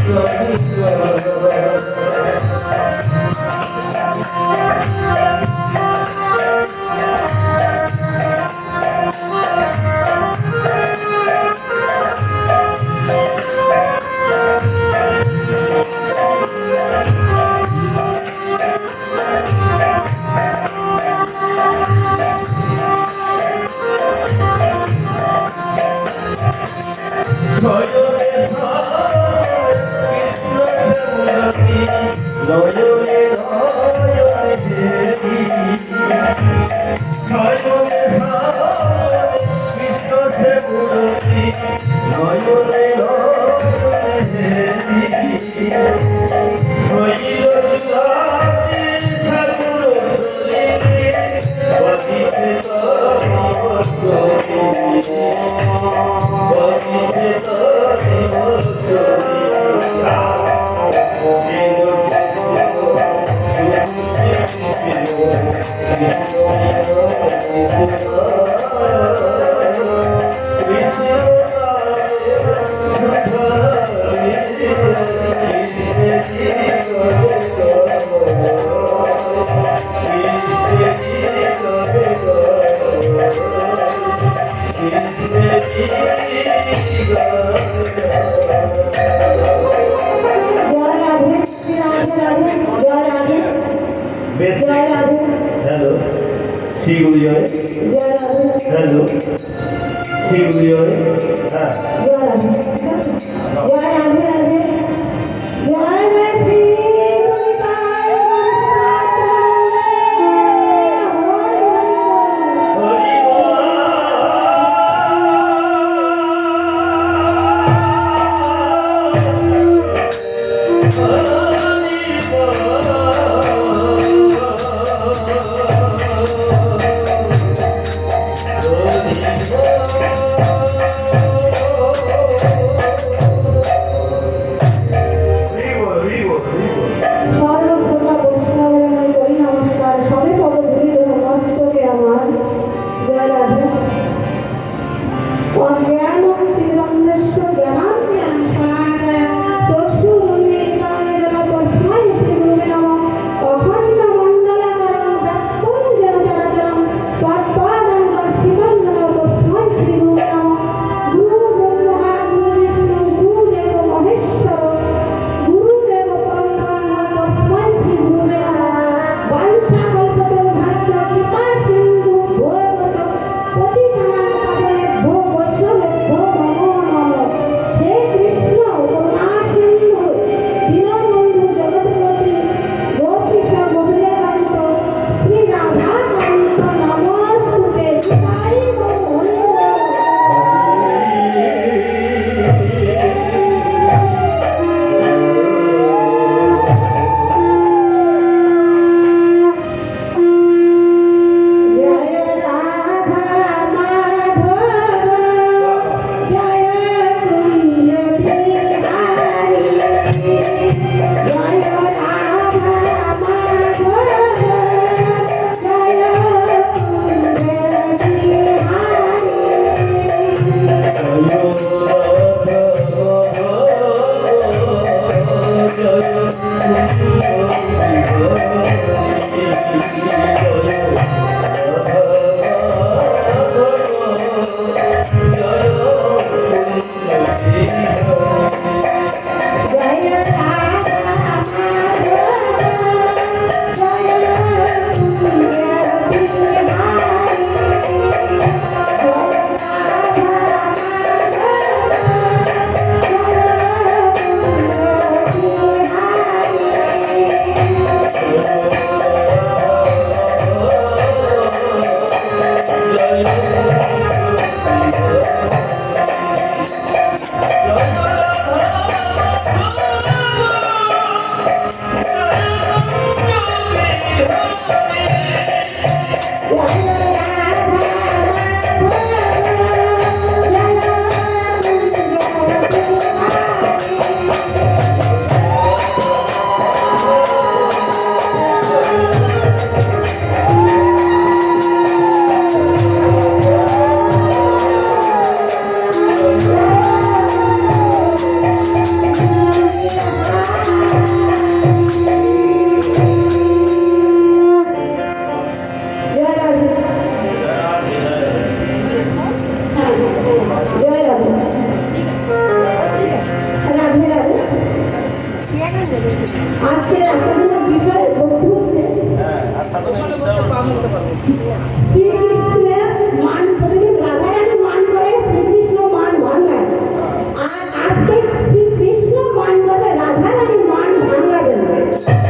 জ্ঞান আজকের আসাদনের বিষয় বস্তু হচ্ছে শ্রীকৃষ্ণের মান প্রতিদিন রাধারানী মান করে, শ্রীকৃষ্ণ মান ভাঙায়। আর আজকে শ্রীকৃষ্ণ মান করে, রাধারানী মান ভাঙাবেন,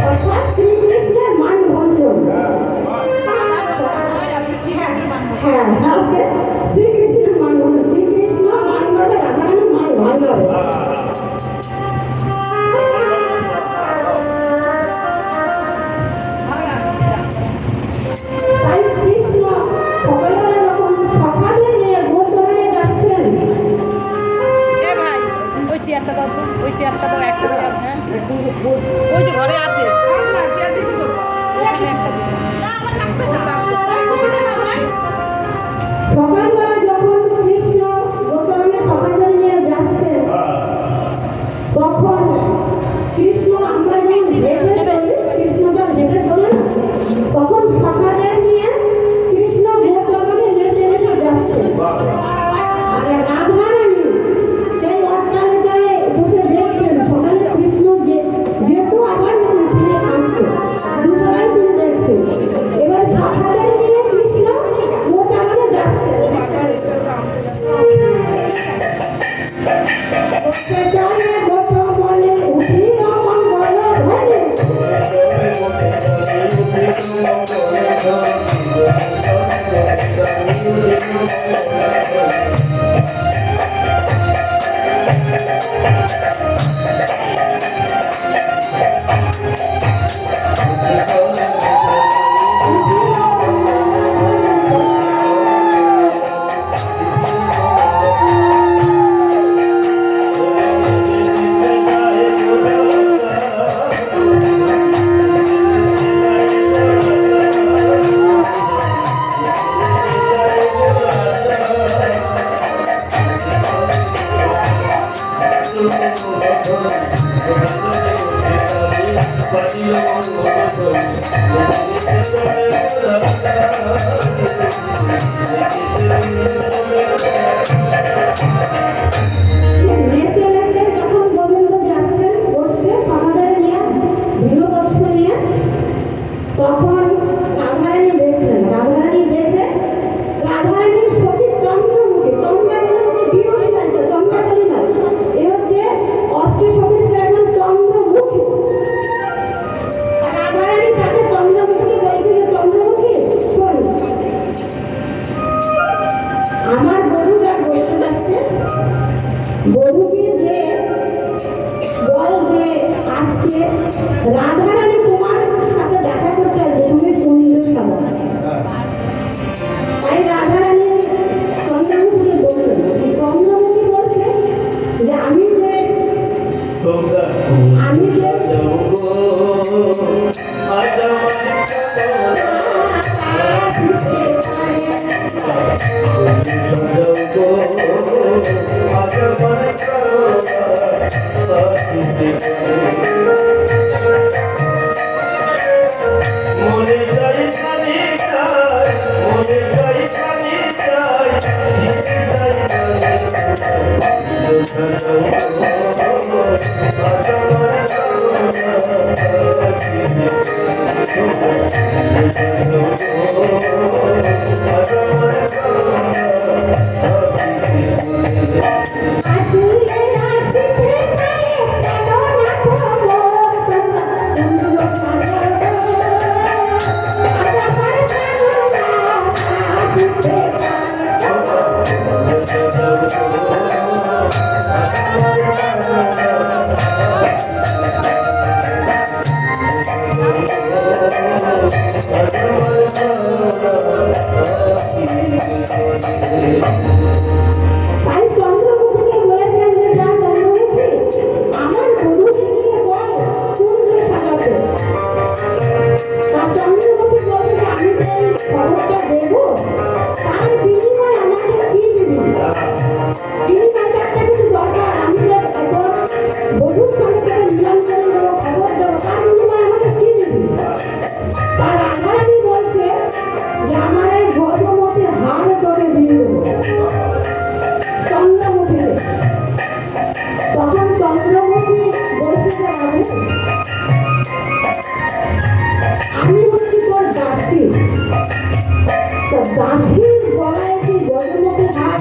অর্থাৎ শ্রীকৃষ্ণের মান ভঞ্জন। হ্যাঁ, আজকে শ্রীকৃষ্ণের মান ভঞ্জন, শ্রীকৃষ্ণ মান করে, রাধারানী মান ভাঙাবে। তাই কৃষ্ণ সকালবেলা যখন সকালে নিয়ে গোচরণে যাচ্ছেন, এ ভাই ওই চেয়ারটা দাও তো, ওই চেয়ারটা দাও, একটা চেয়ার। হ্যাঁ ওই যে ঘরে আছে, ওখানে একটা দিন। না আমার লাগবে না, সকালবেলা যখন কৃষ্ণ গোচরণে সকালে নিয়ে যাচ্ছেন, তখন কৃষ্ণ আমরা যখন হেঁটে চলি, কৃষ্ণ যখন হেঁটে চলে না, তখন সকালে নিয়ে কৃষ্ণ গোচরণে নেচে নেচে যাচ্ছে। আর রাধারানী সেই অট্টালিকায় বসে দেখছেন, সকালে কৃষ্ণ যেত আবার যখন ফিরে আসতো, দুপুরাই তিনি দেখছেন। এবার সকালে নিয়ে কৃষ্ণ গোচরণে যাচ্ছে। চলে গোপ বলে উঠিল মঙ্গল ধ্বনি, নেচে নেচে যখন গোবিন্দ যাচ্ছেন বসতে সমাধান নিয়ে, ধীরবৎস নিয়ে, তখন রাধারানী দেখলেন। রাধারানী দেখে রাধারানীর সখী চন্দ্রমুখী, চন্দ্রাবলী হচ্ছে বিরোধী রাজ্য, চন্দ্রাবলী না, এ হচ্ছে অষ্টসখীর একজন চন্দ্রমুখী। আর রাধারানী তাকে চন্দ্রমুখীকে বলছে যে চন্দ্রমুখী শোন, আমার গরু যা বলতে যাচ্ছে, গরুকে যে বল যে আজকে রাধারানী তোমার সাথে দেখা করতে আসবে, তুমি কুঞ্জ সাজা। তাই রাধারানী চন্দ্রমুখীকে বললেন, চন্দ্রমুখী বলছে যে আমি যে তখন চন্দ্রমুখী বলছে যে আমি হচ্ছি তোর দাসী। তা দাসীর গলায় কি গজমুখী হার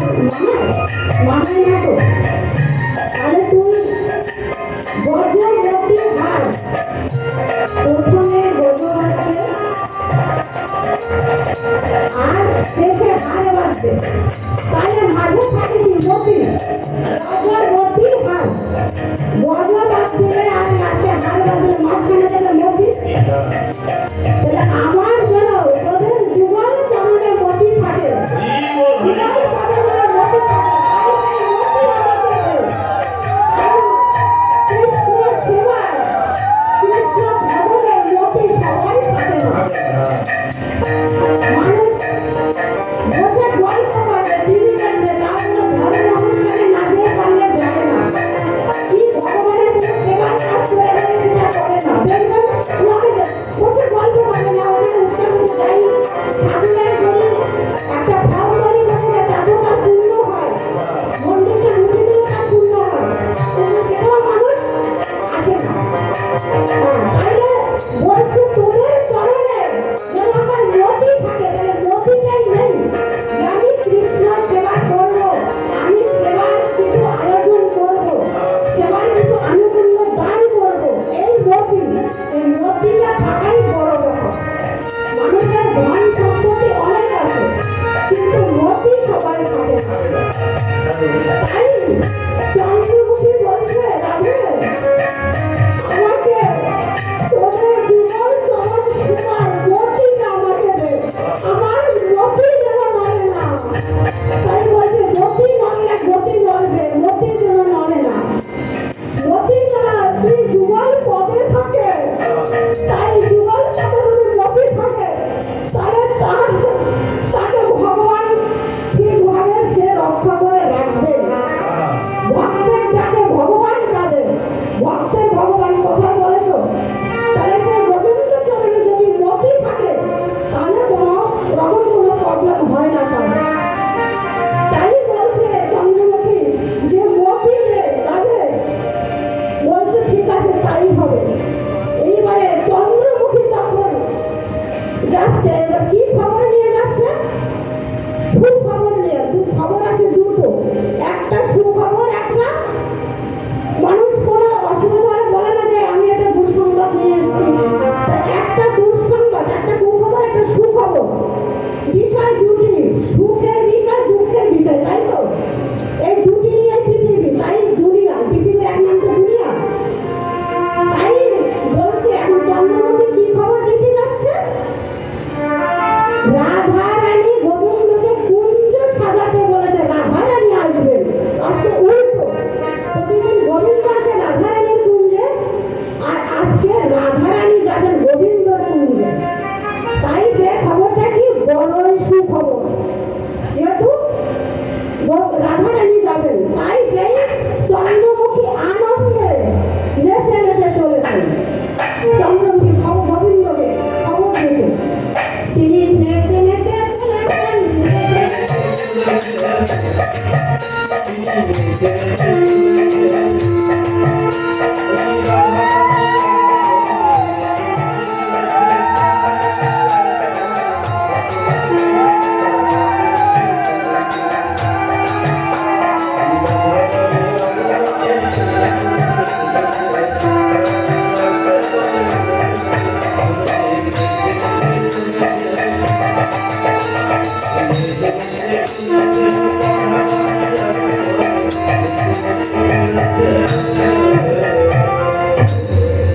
মানায় না তো? তাহলে তুই গজমুখী হার প্রথমে গজ বাজবে আর শেষে হার বাজবে, তাহলে মাঝে থাকে কি মতি, গজমুখী হার। গজ বাজবে আর লাস্টে হার বাজবে, মাঝখানে থেকে মতি। তাহলে আমার যেন ওদের যুগল চরণে মতি থাকে, যুগল পদে যেন মতি থাকে, কৃষ্ণ সেবায় কৃষ্ণ ভবনে মতি সবাই থাকে না। মানুষ বসে গল্প করে, টিভি দেখবে, তার ধর্ম অনুষ্ঠানে না যেতে পারলে যায় না, কি ভগবানের কোনো সেবার কাজ করে দেবে সেটা করে না। দেখবেন ওকে বসে গল্প করে না, ওকে উৎসাহ দেয়। ঠাকুরের যদি একটা ভাব তৈরি করতে তাতেও তার পূর্ণ হয়, মন্দিরটা মুছে দিলে তার পূর্ণ হয়, কিন্তু সেটাও মানুষ আসে না। তাইলে বলছে তোদের চরণে যেন আমার মতি থাকে, তাহলে মতিটাই নেই যে আমি কৃষ্ণ সেবা করবো, আমি সেবার কিছু আয়োজন করবো, সেবার কিছু আনুকূল্য দান করবো, এই মতি, এই মতিটা থাকাই বড় ব্যাপার। মানুষের ধন সম্পত্তি অনেক আছে, কিন্তু মতি সবার থাকে না। তাই চন্দ্রমুখী বলছে, রাধে আমাকে তোদের যুগল চরণ সেবার মতিটা আমাকে দে, আমার মতি যেন নড়ে না। তাই বলছে মতি নড়লে গতি নড়বে, মতি যেন নড়ে না, মতি যেন শ্রী যুগল পদে থাকে। তাই যুগল পদে যদি মতি থাকে, তাহলে তাকে ভগবান ঠিকভাবে সে রক্ষা করে রাখবেন। ভক্তের ডাকে ভগবান কাঁদে, ভক্তের ভগবান কথা বলে তো। তাহলে সে গোবিন্দ চরণে যদি মতি থাকে, তাহলে কোনো রকম কোনো প্রবলেম হয় না তার। তাই বলছে চন্দ্রমুখী যে মতি দে রাধে, বলছে ঠিক আছে তাই হবে। এইবারে চন্দ্রমুখী যখন যাচ্ছে, এবার কি খবর নিয়ে যাচ্ছে? সুখবর নিয়ে। খবর আছে দুটো, একটা সুখবর, একটা মানুষ কোনো অসুবিধা হলে বলে না যে আমি একটা দুঃসংবাদ নিয়ে এসেছি। তা একটা দুঃসংবাদ, একটা কুখবর, একটা সুখবর, বিষয় দুটি, সুখের বিষয় দুঃখের বিষয়, তাই তো? এই দুটি নিয়ে পৃথিবী, তাই দুনিয়া, পৃথিবীর এক নাম তো দুনিয়া। তাই বলছে এখন চন্দ্রমুখী কি খবর দিতে যাচ্ছে? রাধা রানী গোবিন্দকে কুঞ্জ সাজাতে বলেছে, রাধা রানী আসবেন। আজকে উল্টো, প্রতিদিন গোবিন্দ আসে রাধা রানীর কুঞ্জে, আর আজকে রাধা রানী যাবেন গোবিন্দর কুঞ্জে। তাই সে খবরটা কি বড়ই সুখবর, যেহেতু রাধা রানী যাবেন। তাই সেই চন্দ্রমুখী আনন্দে নেচে নেচে চলেছেন। চন্দ্রমুখী গোবিন্দকে খবর দিতে তিনি নেচে নেচে চলেছেন।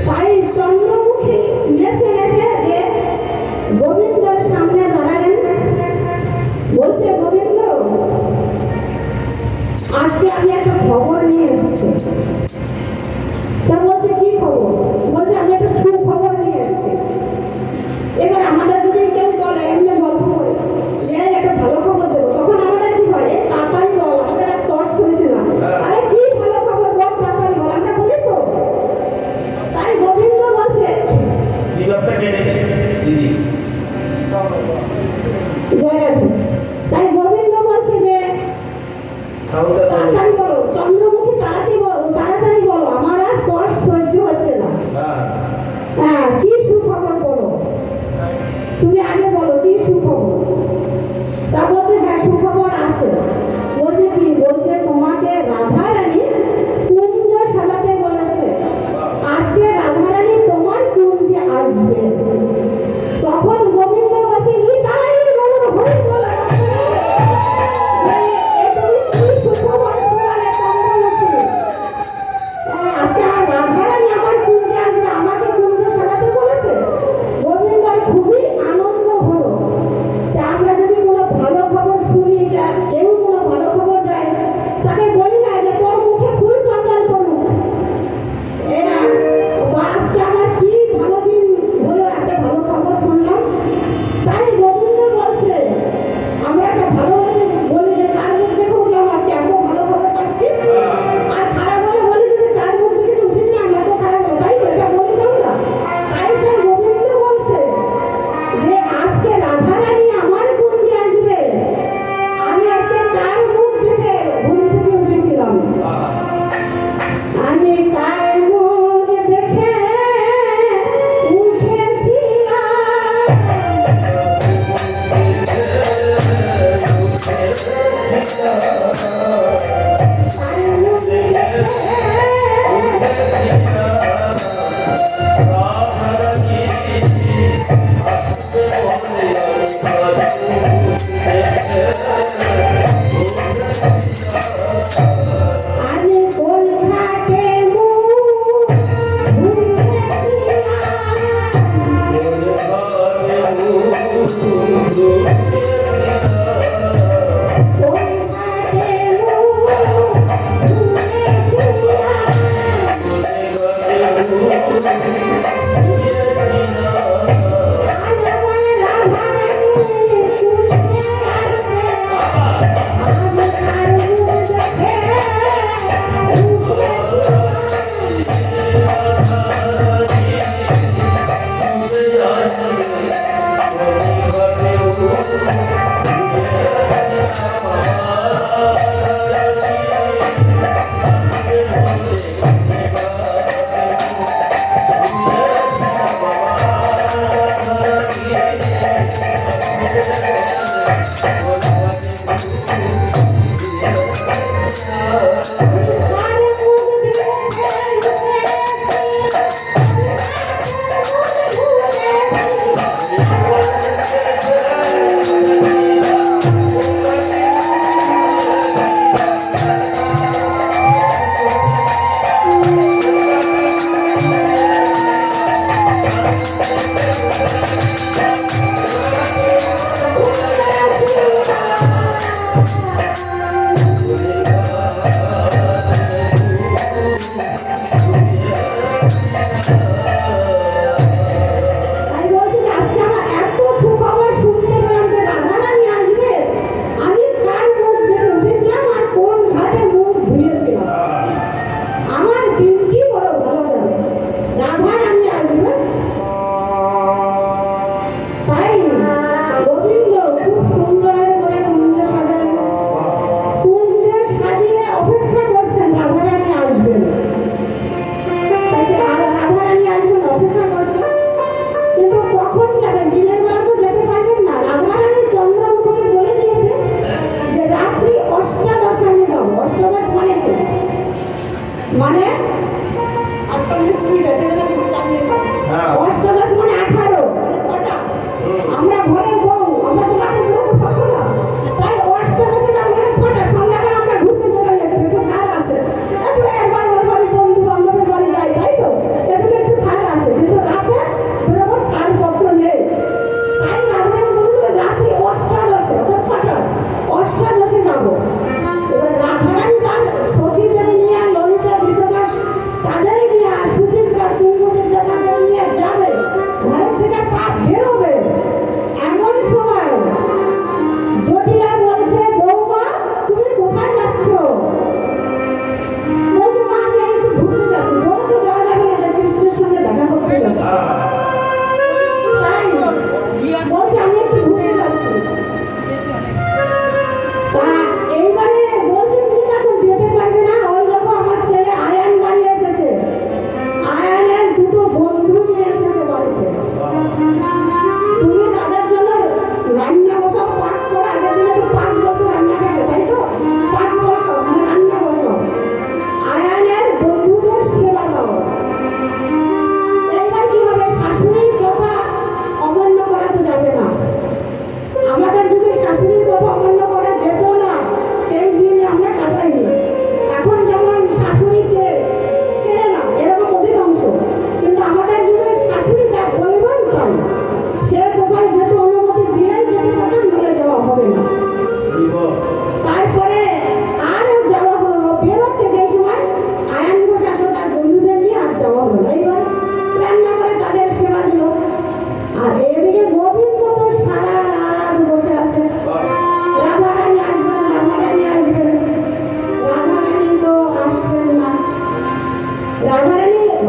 তাই চন্দ্রমুখী নেচে নেচে যে গোবিন্দর সামনে দাঁড়ালেন। বলছে গোবিন্দ, আজকে আমি একটা খবর নিয়ে এসেছি। তা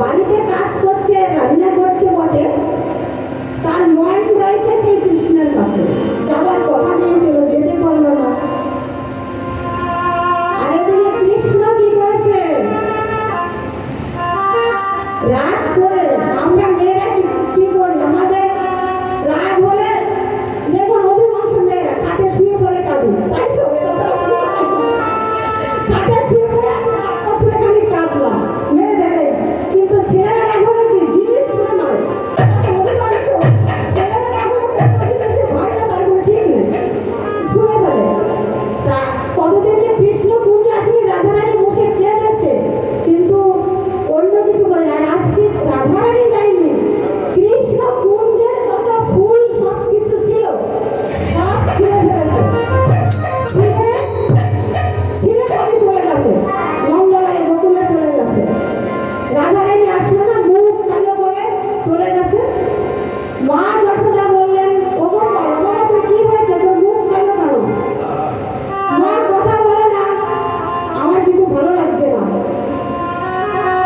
বাড়িতে কাজ করছে, রান্না করছে বটে, তার মন রয়েছে সেই কৃষ্ণের কাছে। যাওয়ার কথা দিয়েছিল, যেতে পারলো না। আর এদিকে কৃষ্ণ কি করেছে, রাগ করে, আমরা মেয়েরা কি করি, আমাদের রাগ হলে দেখুন অধিকাংশ মেয়েরা খাটে শুয়ে পড়ে কাঁদে, তাই তো? এটা ছাড়া কোনো উপায় নেই। খাটে শুয়ে পড়ে হাত পা ছুঁড়ে খালি কাঁদলাম মেয়েদের। কিন্তু ছেলেরা রাগ হলে কি জিনিস ছুঁড়ে মারে। অধিকাংশ ছেলেরা রাগ হলে প্রতিবেশী ভয়টা তার কোনো ঠিক নেই, ছুঁড়ে মারে। তা কতদিন যে কৃষ্ণ কুঞ্জে আসলে রাধারানী বসে কেঁদেছে, কিন্তু অন্য কিছু বলে না। আর আজকে রাধারানী যায়নি, কৃষ্ণ কুঞ্জের যত ফুল সব কিছু ছিল সব ছিঁড়ে ফেলেছে, ছিঁড়ে সবই চলে গেছে, নন্দলায় গোকুলে চলে গেছে। রাধারানী আসলো না, মুখ কালো করে চলে গেছে। মা যশোদা বললেন, ওগো বাবা, তোর কি হয়েছে, তোর মুখ কালো কেন? মা কথা বলে না, আমার কিছু ভালো লাগছে না।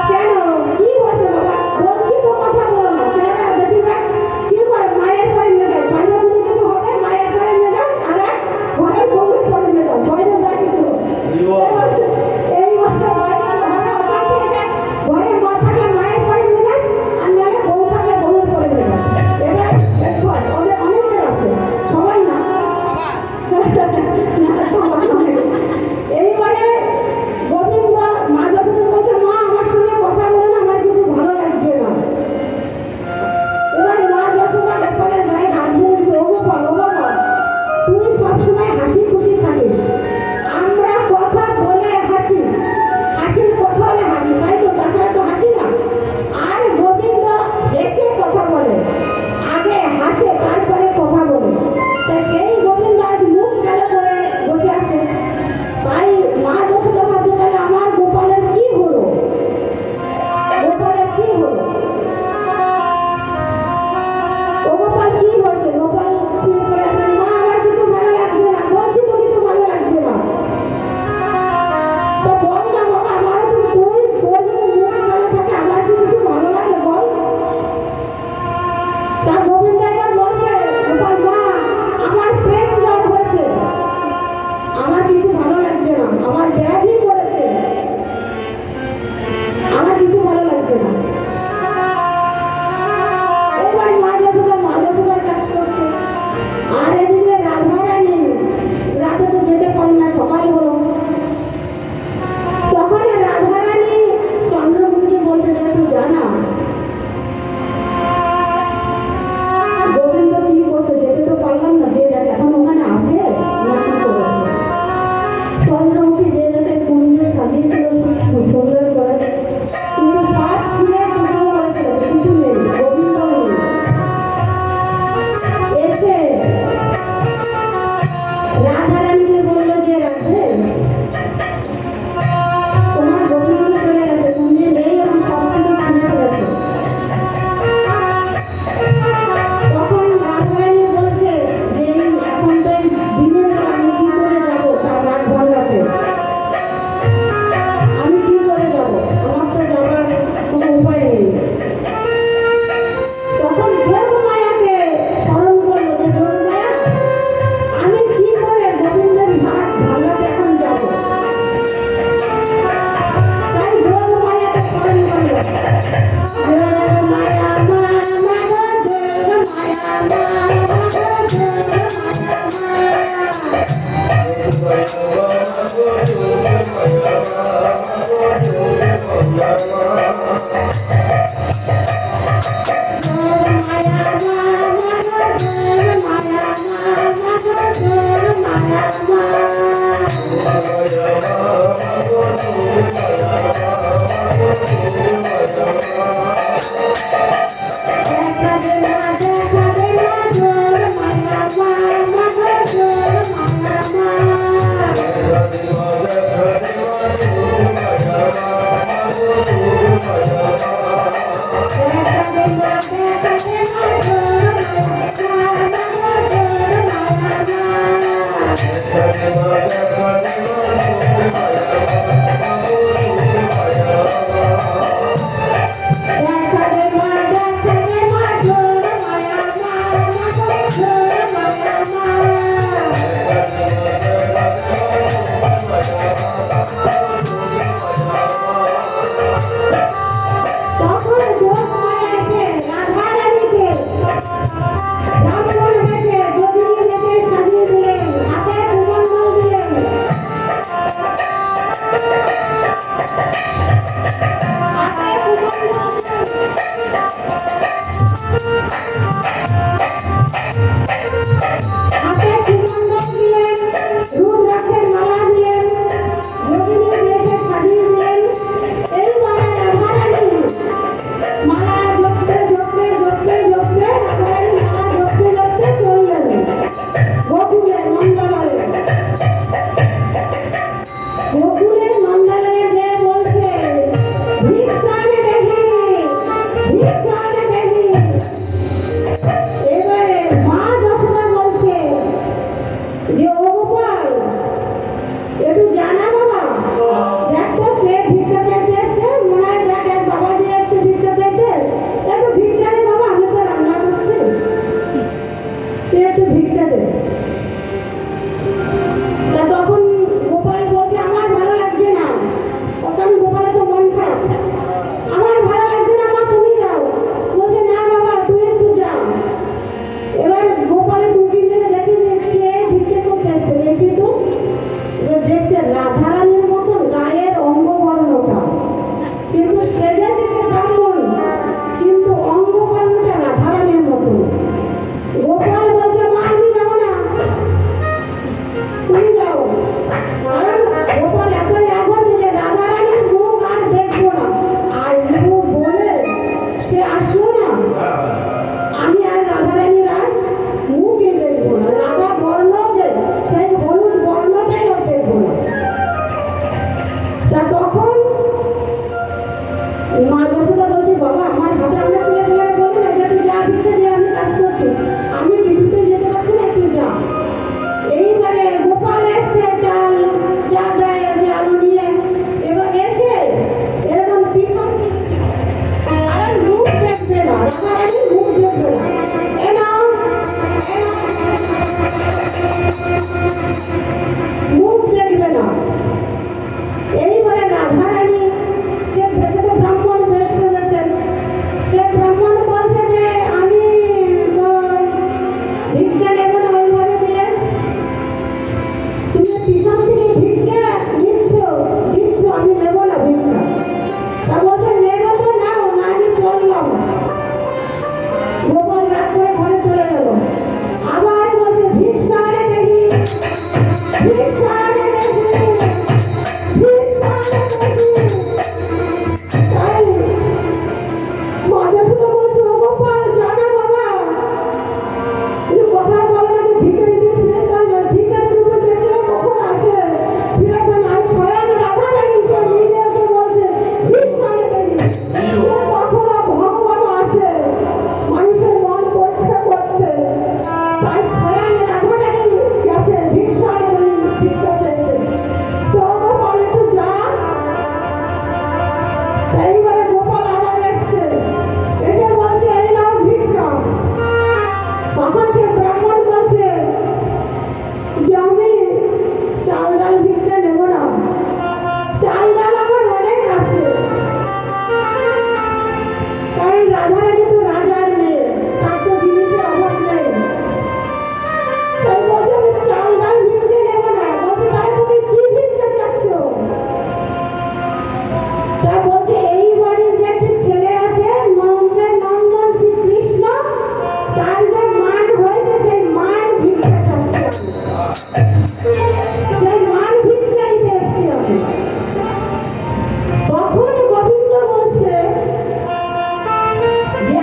কেন, কি হয়েছে বাবা? বলছি তো কথা বলো না। ছেলেরা বেশিরভাগ কি করে, মায়ের পরে মেজাজ, বাইরে কোনো কিছু হবে মায়ের পরে মেজাজ, আর এক ঘরের বউয়ের পরে মেজাজ, বাইরে যা কিছু হোক। এই মাথা বাইরে হবে অশান্তি, এসে ঘরে মা থাকলে মায়ের পরে মেজাজ, আর নাহলে বউ থাকলে বউয়ের পরে মেজাজ। এটা অভ্যাস, ওদের অনেকের আছে, সবাই না। না, সবাই নয়। এইবারে গোবিন্দ মা যশোদা বলছে, মা আমার সঙ্গে কথা বলে না, আমার কিছু ভালো লাগছে না। এবার মা যশোদা গোপালের গায়ে হাত দিয়েছে, ও গোপাল, ও বাবা, তুই সবসময় হাসি খুশি থাকিস, আমরা কথা বলে হাসি, হাসির কথা হলে হাসি, তাই তো? তাছাড়া তো হাসি না। আর গোবিন্দ হেসে কথা বলে, আগে হাসে তারপরে কথা বলে। তা সেই গোবিন্দ আজ মুখ কালো করে বসে আছে। তাই মা যশোদা ভাবতে গেলে, আমার গোপালের কি হলো, গোপালের কি হলো, ও গোপাল কি হয়েছে? গোপাল শুয়ে পড়ে আছে, মা আমার কিছু ভালো লাগছে না, বলছি তো কিছু ভালো লাগছে না। তো বল না বাবা, আমারও তো তোর যদি মুখ কালো থাকে, আমার কি কিছু ভালো লাগে বল? তা গোবিন্দ একবার বলছে, গোপাল, মা আমার প্রেম জ্বর হয়েছে, আমার কিছু ভালো লাগছে না, আমার ব্যাধি করেছে, আমার কিছু ভালো লাগছে না। এবার মা যশোদার কাজ করছে। আর এদিকে রাধারানী রাতে তো যেতে পারে না, সকাল হলো। তখন রাধারানী চন্দ্রমুখীকে বলছে, যে তুই জানা গোবিন্দ কি করছে, যেতে তো পারলাম না, যে দেখ এখন ওখানে আছে না কি করেছে। চন্দ্রমুখী যে দেখে কুঞ্জ সাজিয়েছিল সুন্দর করে, কিন্তু সব ছিঁড়ে টুকরো করে ফেলেছে, কিছু নেই, গোবিন্দ নেই। এসে রাধারানীকে বললো, যে রাধে, তোমার গোবিন্দ চলে গেছে, কুঞ্জে নেই এবং সব কিছু ছিঁড়ে ফেলেছে। তখন রাধারানী বলছে, যে এখন তো এই দিনের বেলা আমি কি করে যাবো তার রাগ ভাঙাতে, আমি কি করে যাব, আমার তো যাবার কোনো উপায় নেই। তখন যোগমায়াকে স্মরণ করলো, যে যোগমায়া, আমি কি করে গোবিন্দের রাগ ভাঙাতে এখন যাব। তাই যোগমায়াকে স্মরণ করলো, যোগমায়া মা, মা গো যোগমায়া মা, মা গো যোগমায়া ব্রাহ্মণ বেশে যোগিনী বেশে সাজিয়ে দিলেন, হাতে কুমণ্ডল দিলেন। হাতে কুমণ্ডল দিলেন, রুদ্রাক্ষের মালা দিলেন, যোগিনীর বেশে সাজিয়ে দিলেন। এইবারে রাধারানী মালা জপতে জপতে জপতে জপতে রাধারানী মালা জপতে জপতে চললেন গোকুলে নন্দালয়ে। গোকুলে নন্দালয়ে যে বলছে ভিক্ষানে দেখি, ভিক্ষানে দেখি। এবারে মা যশোদা বলছে যে ও গোপাল একটু জানা বাবা, দেখ তো কে ভিক্ষা চাইতে এসছে, মনে হয় দেখ এক বাবাজি এসছে ভিক্ষা চাইতে, একটু ভিক্ষা দে বাবা, আমি তো রান্না করছি, তুই একটু ভিক্ষা দে। তা তখন গোপাল বলছে আমার ভালো লাগছে না, তখন গোপালের তো মন খারাপ, আমার ভালো লাগছে না মা, তুমি যাও। বলছে না বাবা তুই একটু যা। এবার গোপালের টুকি দিয়ে দেখি যে কে ভিক্ষা করতে এসছে, দেখি তো দেখছে রাধারানীর মতন গায়ের অঙ্গবর্ণটা, কিন্তু সেজেছে সে ব্রাহ্মণ, কিন্তু অঙ্গবর্ণটা রাধারানীর মতন। গোপাল বলছে মা আমি যাবো না, তুমি যাও। কারণ গোপাল এতই রাগ হচ্ছে যে রাধারানীর মুখ আর দেখবো না, আসবো বলে সে আসলো না, আমি আর রাধারানীর আর মুখে দেখবো না, রাধা বর্ণ যে সেই হলুদ বর্ণটাই আর দেখবো না। তা তখন মা যশোদা বলছে বাবা আমার হাতে আমরা ছেলে পেলে বলি না যে তুই যা ভিক্ষা দিয়ে আমি কাজ করছি, আমি কিছুতে যেতে পারছি না, একটু যা। এইবারে গোপাল এসছে চাল যা দেয় যে আলু নিয়ে, এবার এসে এরকম পিছন আর মুখ দেখবে না, রাধারানী মুখ দেখবে না, এ নাও মুখ দেখবে না। এইবারে রাধারানী সে সে তো ব্রাহ্মণ বেশ সেজেছেন, সে ব্রাহ্মণ বলছে যে আমি ভিক্ষা নেব না, ওইভাবে দিলেন তুমি পিছন থেকে ভিক্ষা দিচ্ছ দিচ্ছ, আমি নেব না ভিক্ষা। তা বলছে নেব তো নাও, না আমি চললাম। গোপাল রাগ করে ঘরে চলে গেল। আবার বলছে ভিক্ষানে দেখি, ভিক্ষানে দেখি, ভিক্ষানে দেখি। তাই মা যশোদা বলছে ও গোপাল জানা বাবা, তুমি কথা বলো না যে ভিখারি দিয়ে ফিরে যান না, ভিখারি রূপে যে কেউ কখন আসে ফিরে যান, আর স্বয়ং রাধারানী সে নিজে এসে বলছে ভিক্ষানে দেখি। কখনো ভগবান আসে মানুষের মন পরীক্ষা করতে, তাই স্বয়ং রাধারানী গেছে ভিক্ষানে দেখি ভিক্ষা চাইতে। তো গোপাল একটু যা। এইবারে গোপাল আবার এসছে, এসে বলছে এই নাও ভিক্ষা। তখন সে ব্রাহ্মণ বলছে যে আমি চাল ডাল ভিক্ষা নেব না, চাল ডাল আমার অনেক আছে, কারণ রাধারানী তো রাজার মেয়ে, তার তো জিনিসের অভাব নেই। তাই বলছে আমি চাল ডাল ভিক্ষা নেব না। বলছে তাহলে তুমি কি ভিক্ষা চাচ্ছ? তা বলছে এই বাড়ির যে একটি ছেলে আছে নন্দের নন্দন শ্রীকৃষ্ণ, তার যে মান হয়েছে সেই মান ভিক্ষা চাচ্ছি আমি, সেই মান ভিক্ষা নিতে এসছি আমি। তখন গোবিন্দ বলছে যে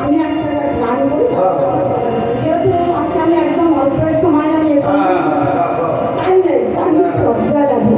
আমি একটা গান বলি যেহেতু আজকে আমি একদম অল্পের সময় আমি টাইম নেই গান সজ্জা যাবো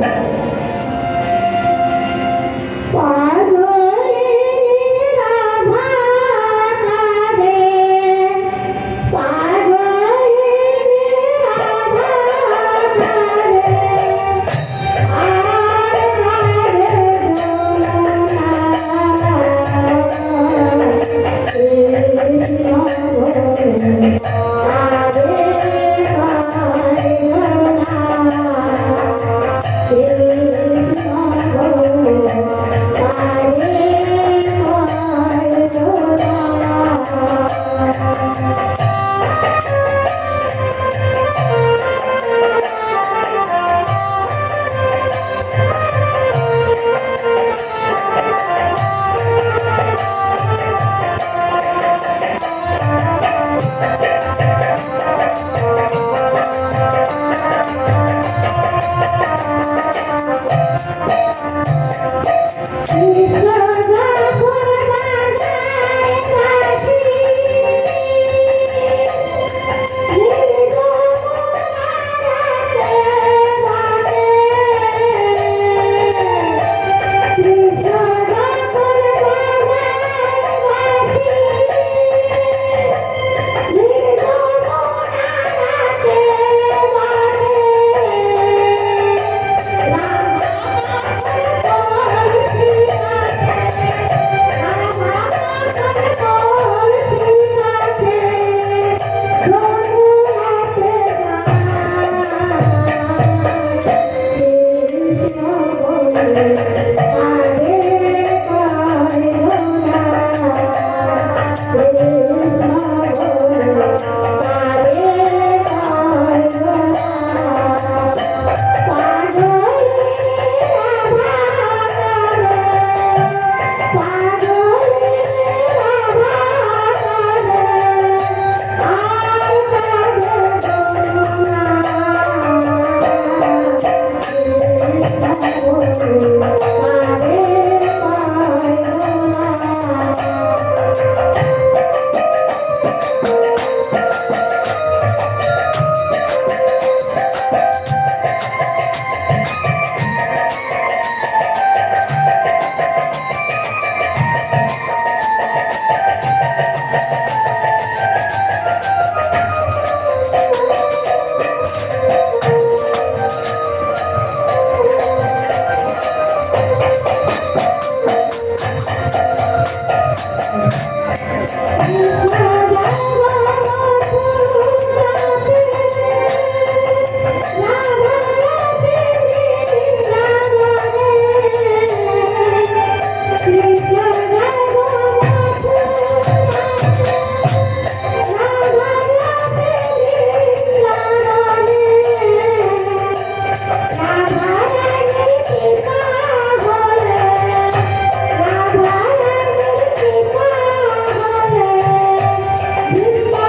Thank you.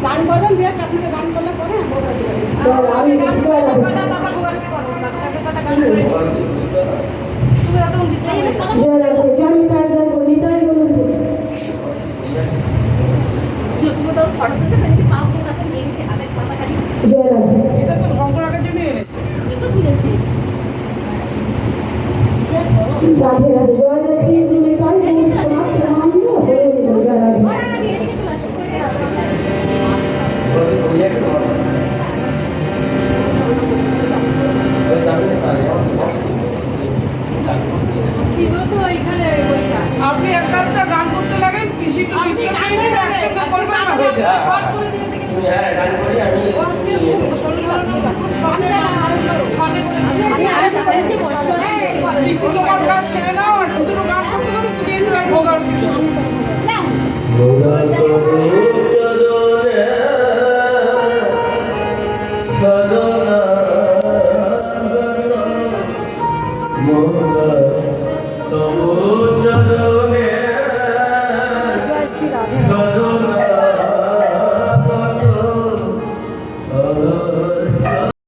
গান করবেন দিয়ে আপনাকে গান করলে পরে আমি গান জয় রাধে। করে তারপর ভোগারতি করবো মাস্টারকে কটা গান করে তুমি তখন বিশ্রাম নিও। জয় রাধে, জয় নিতাই জয় গো, নিতাই গো গো। তুমি তো ফটো দিতে দেখি পাও কোথাতে নিয়ে নিচে হাতে পাতা খালি জয় রাধে। এটা তো রং করার জন্য এনেছি এটা বুঝেছি রাধে রাধে, জয় শ্রী